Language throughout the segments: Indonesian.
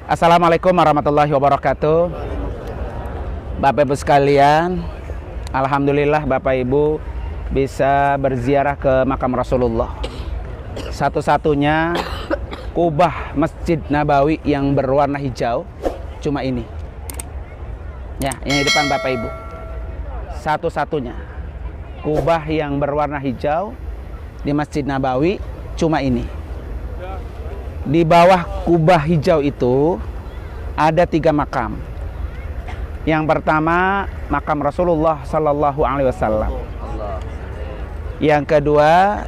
Assalamualaikum warahmatullahi wabarakatuh. Bapak Ibu sekalian, alhamdulillah Bapak Ibu bisa berziarah ke makam Rasulullah. Satu-satunya kubah Masjid Nabawi yang berwarna hijau cuma ini. Ya, yang di depan Bapak Ibu. Satu-satunya kubah yang berwarna hijau di Masjid Nabawi cuma ini. Di bawah kubah hijau itu ada 3 makam. Yang pertama makam Rasulullah Sallallahu Alaihi Wasallam. Yang kedua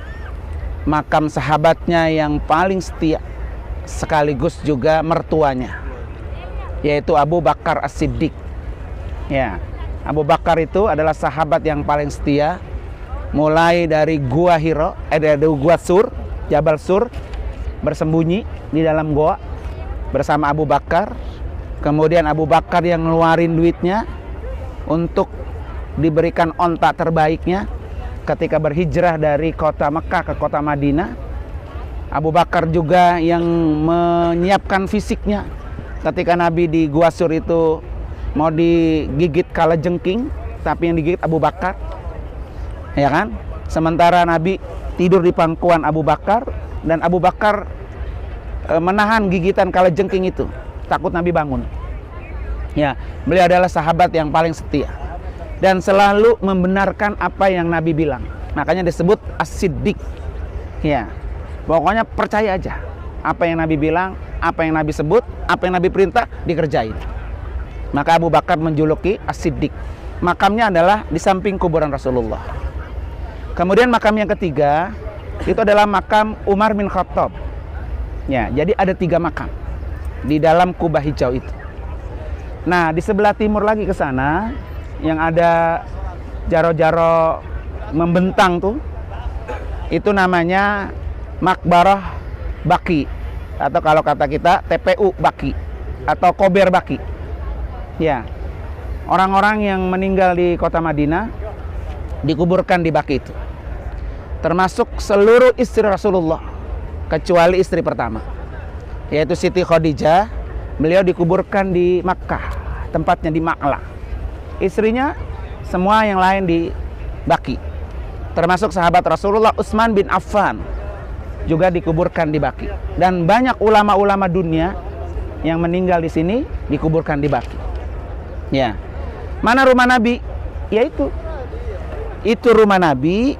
makam sahabatnya yang paling setia sekaligus juga mertuanya, yaitu Abu Bakar As-Siddiq. Ya, Abu Bakar itu adalah sahabat yang paling setia, mulai dari Gua Hiro, dari Gua Sur, Jabal Sur, bersembunyi di dalam goa bersama Abu Bakar. Kemudian Abu Bakar yang ngeluarin duitnya untuk diberikan onta terbaiknya ketika berhijrah dari kota Mekah ke kota Madinah. Abu Bakar juga yang menyiapkan fisiknya ketika Nabi di Gua Sur itu mau digigit kalajengking, tapi yang digigit Abu Bakar, ya kan? Sementara Nabi tidur di pangkuan Abu Bakar, dan Abu Bakar menahan gigitan kalajengking itu, takut Nabi bangun. Ya, beliau adalah sahabat yang paling setia dan selalu membenarkan apa yang Nabi bilang. Makanya disebut As-Siddiq. Ya, pokoknya percaya aja apa yang Nabi bilang, apa yang Nabi sebut, apa yang Nabi perintah dikerjain. Maka Abu Bakar menjuluki As-Siddiq. Makamnya adalah di samping kuburan Rasulullah. Kemudian makam yang ketiga itu adalah makam Umar bin Khattab. Ya, jadi ada 3 makam di dalam kubah hijau itu. Nah, di sebelah timur lagi ke sana yang ada jaro-jaro membentang tuh, itu namanya Makbarah Baqi, atau kalau kata kita TPU Baqi atau Kober Baqi. Ya, orang-orang yang meninggal di kota Madinah dikuburkan di Baqi itu, termasuk seluruh istri Rasulullah kecuali istri pertama, yaitu Siti Khadijah. Beliau dikuburkan di Makkah, tempatnya di Ma'la. Istrinya semua yang lain di Baqi, termasuk sahabat Rasulullah Utsman bin Affan juga dikuburkan di Baqi. Dan banyak ulama-ulama dunia yang meninggal di sini dikuburkan di Baqi. Ya, mana rumah Nabi? Yaitu itu rumah Nabi,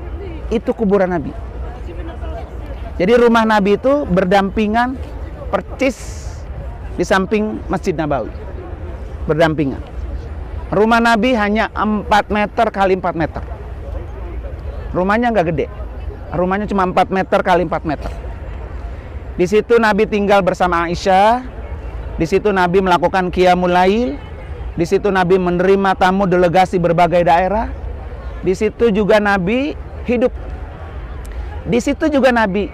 itu kuburan Nabi. Jadi rumah Nabi itu berdampingan percis di samping Masjid Nabawi, berdampingan. Rumah Nabi hanya 4 meter kali 4 meter. Rumahnya nggak gede, rumahnya cuma 4 meter kali 4 meter. Di situ Nabi tinggal bersama Aisyah. Di situ Nabi melakukan qiyamul lail. Di situ Nabi menerima tamu delegasi berbagai daerah. Di situ juga Nabi hidup. Di situ juga Nabi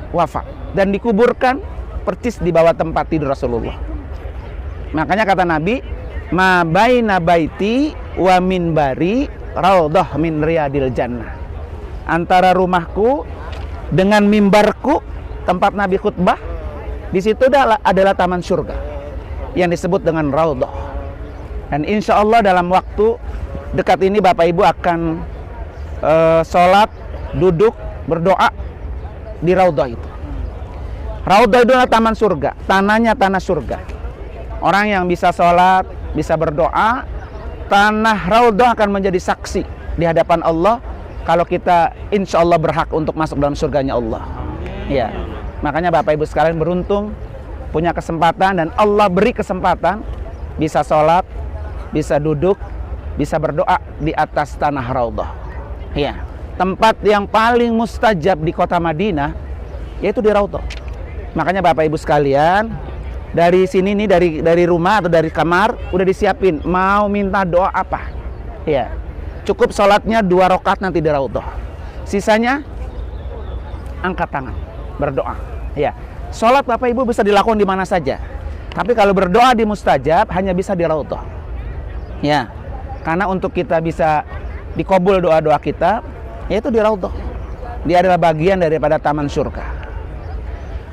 wafat dan dikuburkan persis di bawah tempat tidur Rasulullah. Makanya kata Nabi, ma baina baiti wa minbari raudhah min riyadil jannah. Antara rumahku dengan mimbarku, tempat Nabi khutbah, di situ adalah taman surga yang disebut dengan raudhah. Dan insya Allah dalam waktu dekat ini Bapak Ibu akan sholat, duduk, berdoa di raudhah itu. Raudhah itu adalah taman surga, tanahnya tanah surga. Orang yang bisa sholat, bisa berdoa, tanah raudhah akan menjadi saksi di hadapan Allah kalau kita insya Allah berhak untuk masuk dalam surganya Allah. Ya, makanya Bapak Ibu sekalian beruntung punya kesempatan, dan Allah beri kesempatan bisa sholat, bisa duduk, bisa berdoa di atas tanah raudhah. Ya, tempat yang paling mustajab di kota Madinah yaitu di raudhah. Makanya Bapak Ibu sekalian, dari sini nih, dari rumah atau dari kamar udah disiapin mau minta doa apa. Ya, cukup sholatnya 2 rakaat nanti di raudhah. Sisanya angkat tangan berdoa. Ya, sholat Bapak Ibu bisa dilakukan di mana saja. Tapi kalau berdoa di mustajab hanya bisa di raudhah. Ya, karena untuk kita bisa dikabul doa-doa kita, yaitu di raudhah. Dia adalah bagian daripada taman surga.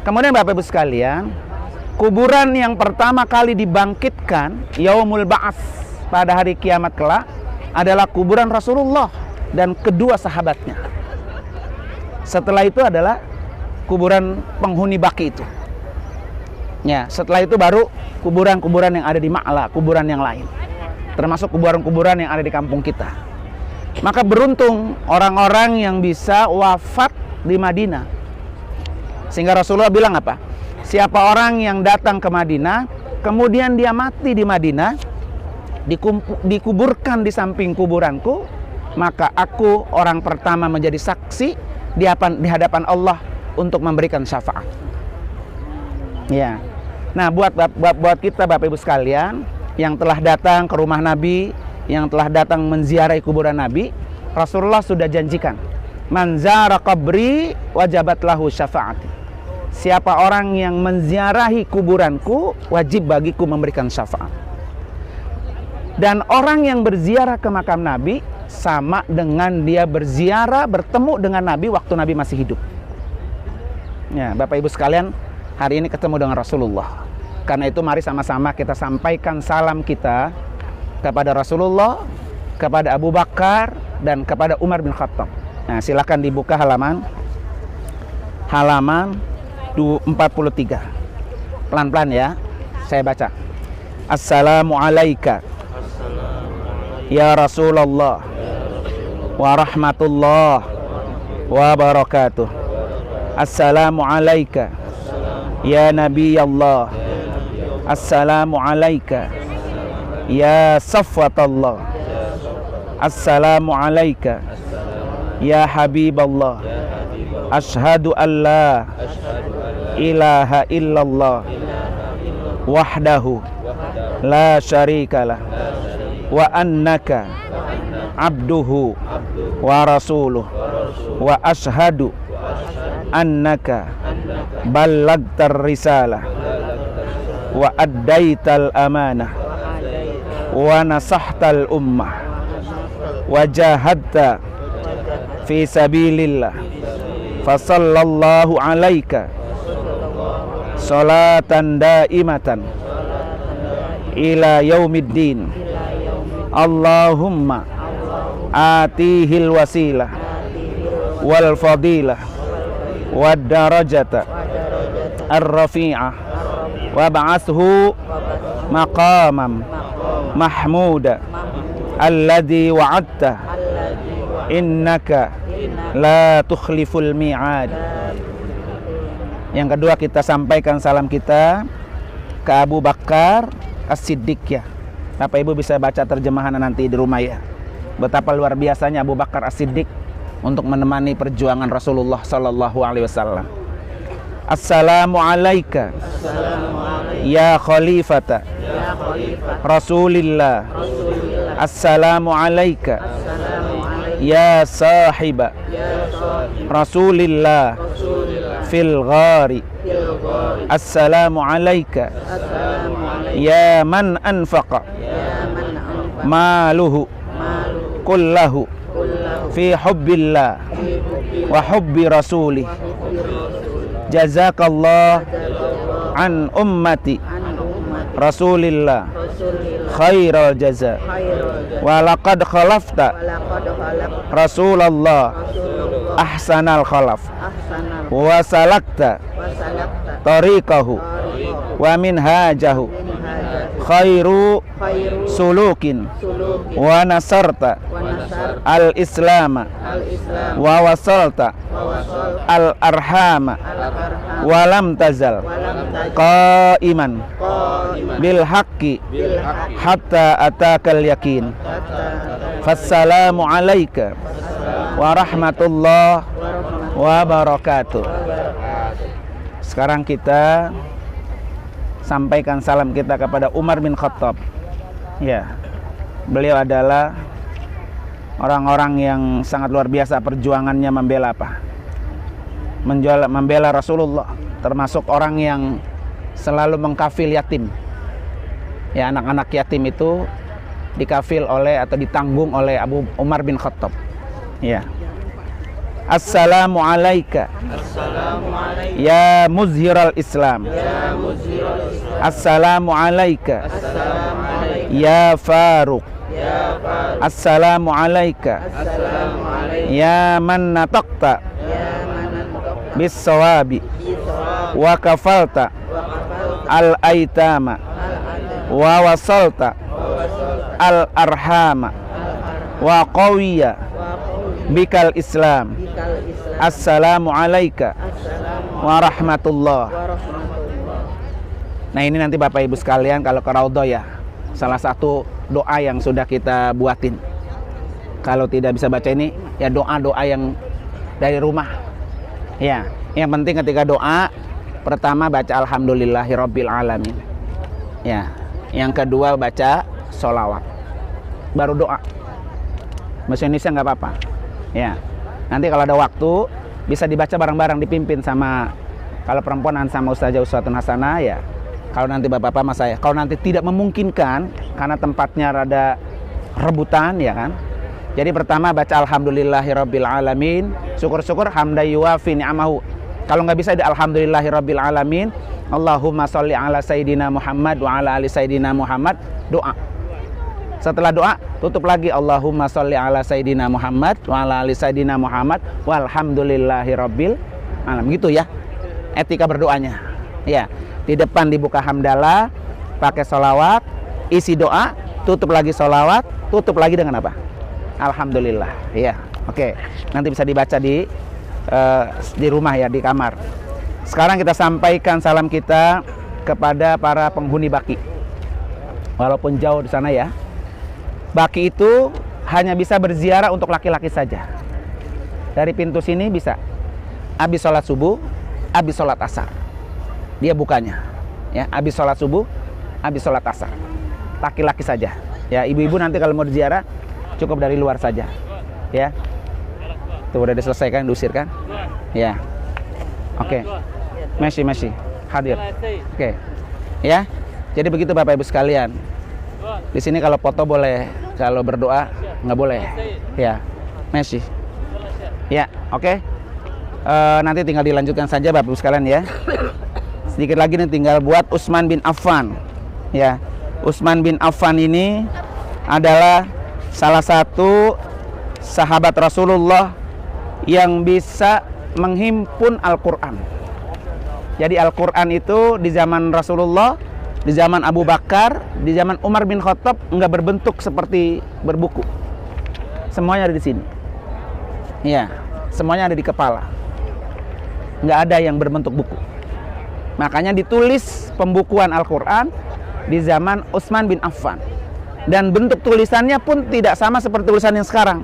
Kemudian Bapak Ibu sekalian, kuburan yang pertama kali dibangkitkan yaumul ba'ats pada hari kiamat kelak adalah kuburan Rasulullah dan kedua sahabatnya. Setelah itu adalah kuburan penghuni Baqi itu. Ya, setelah itu baru kuburan-kuburan yang ada di Ma'la, kuburan yang lain. Termasuk kuburan-kuburan yang ada di kampung kita. Maka beruntung orang-orang yang bisa wafat di Madinah. Sehingga Rasulullah bilang apa? Siapa orang yang datang ke Madinah, kemudian dia mati di Madinah, dikuburkan di samping kuburanku, maka aku orang pertama menjadi saksi di hadapan Allah untuk memberikan syafaat. Ya. Nah, buat kita Bapak Ibu sekalian yang telah datang ke rumah Nabi, yang telah datang menziarahi kuburan Nabi, Rasulullah sudah janjikan, man zara qabri wajabat lahu syafaati. Siapa orang yang menziarahi kuburanku, wajib bagiku memberikan syafaat. Dan orang yang berziarah ke makam Nabi sama dengan dia berziarah bertemu dengan Nabi waktu Nabi masih hidup. Ya, Bapak Ibu sekalian, hari ini ketemu dengan Rasulullah. Karena itu mari sama-sama kita sampaikan salam kita kepada Rasulullah, kepada Abu Bakar, dan kepada Umar bin Khattab. Nah, silakan dibuka halaman 43. Pelan-pelan ya, saya baca. Assalamualaikum ya Rasulullah wa rahmatullah wa barakatuh. Assalamualaikum ya Nabi Allah. Assalamualaikum ya Safwatallah. Assalamualaikum ya Habiballah. Ashhadu an la ilaha illallah wahdahu la syarikalah wa annaka abduhu wa rasuluh wa ashhadu annaka ballagtar risalah wa addaital amanah wa nasahtal ummah wa jahadta fi sabilillah fasallallahu alaika salatan daimatan ila yaumiddin. Allahumma atihil wasilah wal fadilah wad darajata ar-rafi'ah wa ba'athu maqamam mahmuda alladhi wa'adta innaka la tukhliful mi'ad. Yang kedua, kita sampaikan salam kita ke Abu Bakar As-Siddiq ya. Bapak Ibu bisa baca terjemahan nanti di rumah ya. Betapa luar biasanya Abu Bakar As-Siddiq untuk menemani perjuangan Rasulullah sallallahu alaihi wasallam. Assalamu alayka ya khalifata Rasulillah. Assalamu alayka ya sahiba Rasulillah fil ghari. Assalamu alayka ya man anfaqa maluhu kullahu fi hubbillah wa hubbi rasulih. Jazakallah an ummati Rasulillah khairal jaza wa laqad khalafta Rasulullah ahsanal khalaf wa salakta tariqahu wa minhajahu khairu sulukin wa nasarta al-islama wa wasalta al-arhama wa lam tazal qaiman bil haqqi hatta atakal yakin. Fassalamu alayka wa rahmatullah wa barakatuh. Sekarang kita sampaikan salam kita kepada Umar bin Khattab. Ya, beliau adalah orang-orang yang sangat luar biasa perjuangannya membela apa? Membela Rasulullah, termasuk orang yang selalu mengkafil yatim. Ya, anak-anak yatim itu dikafil oleh atau ditanggung oleh Abu Umar bin Khattab. Ya. Assalamu alayka ya muzhiral Islam Assalamu alayka ya Faruq. Assalamu alayka ya man nataqta bis sawabi wa kafalta al aitama wa wasalta al arhama wa qawiya bikal Islam. Assalamu alayka wa rahmatullah. Nah, ini nanti Bapak Ibu sekalian kalau ke Raudhah ya, salah satu doa yang sudah kita buatin. Kalau tidak bisa baca ini, ya doa-doa yang dari rumah. Ya, yang penting ketika doa, pertama baca alhamdulillahirabbil alamin. Ya, yang kedua baca sholawat. Baru doa. Bahasa Indonesia nggak apa-apa. Ya, nanti kalau ada waktu bisa dibaca bareng-bareng, dipimpin sama, kalau perempuan sama Ustazah Uswatun Hasanah ya. Kalau nanti bapak-bapak sama saya, kalau nanti tidak memungkinkan karena tempatnya rada rebutan ya kan. Jadi pertama baca alhamdulillahirabbil alamin, syukur-syukur hamdan yuwafi ni'amahu. Kalau nggak bisa di alhamdulillahirabbil alamin, Allahumma sholli ala sayyidina Muhammad wa ala ali sayyidina Muhammad, doa. Setelah doa tutup lagi Allahumma sholli ala sayyidina Muhammad wa ala ali sayyidina Muhammad walhamdulillahirabbil alamin. Gitu ya etika berdoanya. Ya. Di depan dibuka hamdalah, pakai sholawat, isi doa, tutup lagi sholawat, tutup lagi dengan apa? Alhamdulillah. Ya, oke. Nanti bisa dibaca di rumah ya, di kamar. Sekarang kita sampaikan salam kita kepada para penghuni baki. Walaupun jauh di sana ya. Baki itu hanya bisa berziarah untuk laki-laki saja. Dari pintu sini bisa. Habis sholat subuh, habis sholat asar. Dia bukanya ya, habis sholat subuh, habis sholat asar, laki-laki saja ya. Ibu-ibu nanti kalau mau ziarah cukup dari luar saja ya. Tuh udah diselesaikan, diusir kan ya. Oke. Masih hadir. Oke ya. Jadi begitu Bapak Ibu sekalian. Di sini kalau foto boleh, kalau berdoa nggak boleh ya. Masih ya. Oke. Nanti tinggal dilanjutkan saja Bapak Ibu sekalian ya. Sedikit lagi nih tinggal buat Utsman bin Affan ya. Utsman bin Affan ini adalah salah satu sahabat Rasulullah yang bisa menghimpun Al-Quran. Jadi Al-Quran itu di zaman Rasulullah, di zaman Abu Bakar, di zaman Umar bin Khattab nggak berbentuk seperti berbuku. Semuanya ada di sini ya, semuanya ada di kepala, nggak ada yang berbentuk buku. Makanya ditulis pembukuan Al-Quran di zaman Utsman bin Affan. Dan bentuk tulisannya pun tidak sama seperti tulisan yang sekarang.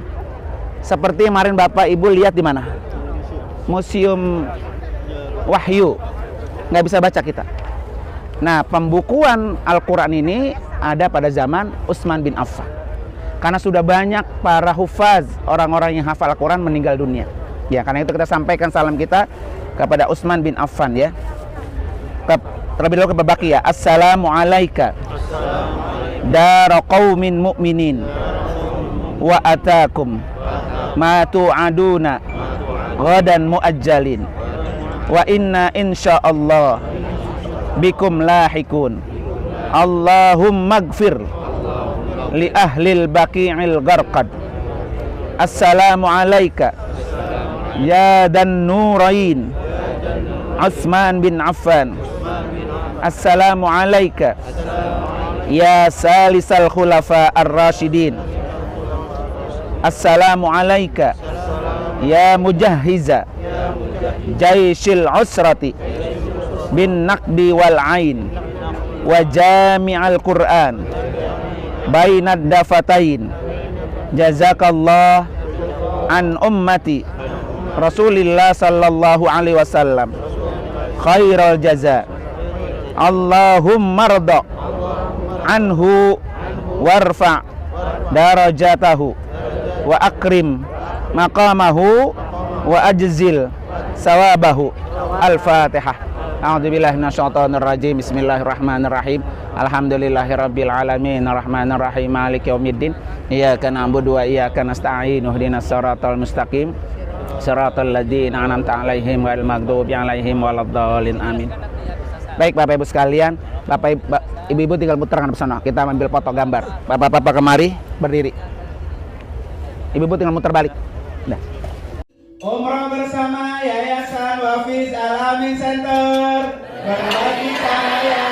Seperti kemarin Bapak Ibu lihat di mana? Museum Wahyu. Nggak bisa baca kita. Nah, pembukuan Al-Quran ini ada pada zaman Utsman bin Affan. Karena sudah banyak para hufaz, orang-orang yang hafal Al-Quran meninggal dunia. Ya, karena itu kita sampaikan salam kita kepada Utsman bin Affan ya. Terlebih dahulu ke Baki ya. Assalamu alayka dara qaumin mu'minin wa atakum ma tu'aduna ghadan muajjalin wa inna insyaallah bikum lahikun. Allahumma gfir li ahlil baqi'il gharqad. Assalamu alayka ya dan nurain Utsman bin Affan. Assalamu alayka ya salisal khulafa ar-rasyidin. Assalamu alayka ya mujahhiza jaisil usrati bin naqdi wal ain wa jami'al Qur'an bainad dafatain. Jazakallah an ummati Rasulillah sallallahu alaihi wasallam khairal jaza. Allahumma rda anhu warfa darajatahu wa akrim maqamahu wa ajzil sawabahu. Al-Fatihah. A'udzubillahi minasyaitonir rajim. Bismillahirrahmanirrahim. Alhamdulillahirabbil alamin arrahmanir rahim maliki yaumiddin. Iyyaka na'budu wa iyyaka nasta'in. Ihdinas siratal mustaqim. Shiratal ladzina an'amta 'alaihim ghairil maghdubi 'alaihim waladdallin. Amin. Baik Bapak Ibu sekalian, Ibu-ibu tinggal muterkan ke sana. Kita ambil foto gambar. Bapak-bapak kemari, berdiri. Ibu-ibu tinggal muter balik. Nah. Umroh bersama Yayasan Wafiz Alamin Center. Berbagi cahaya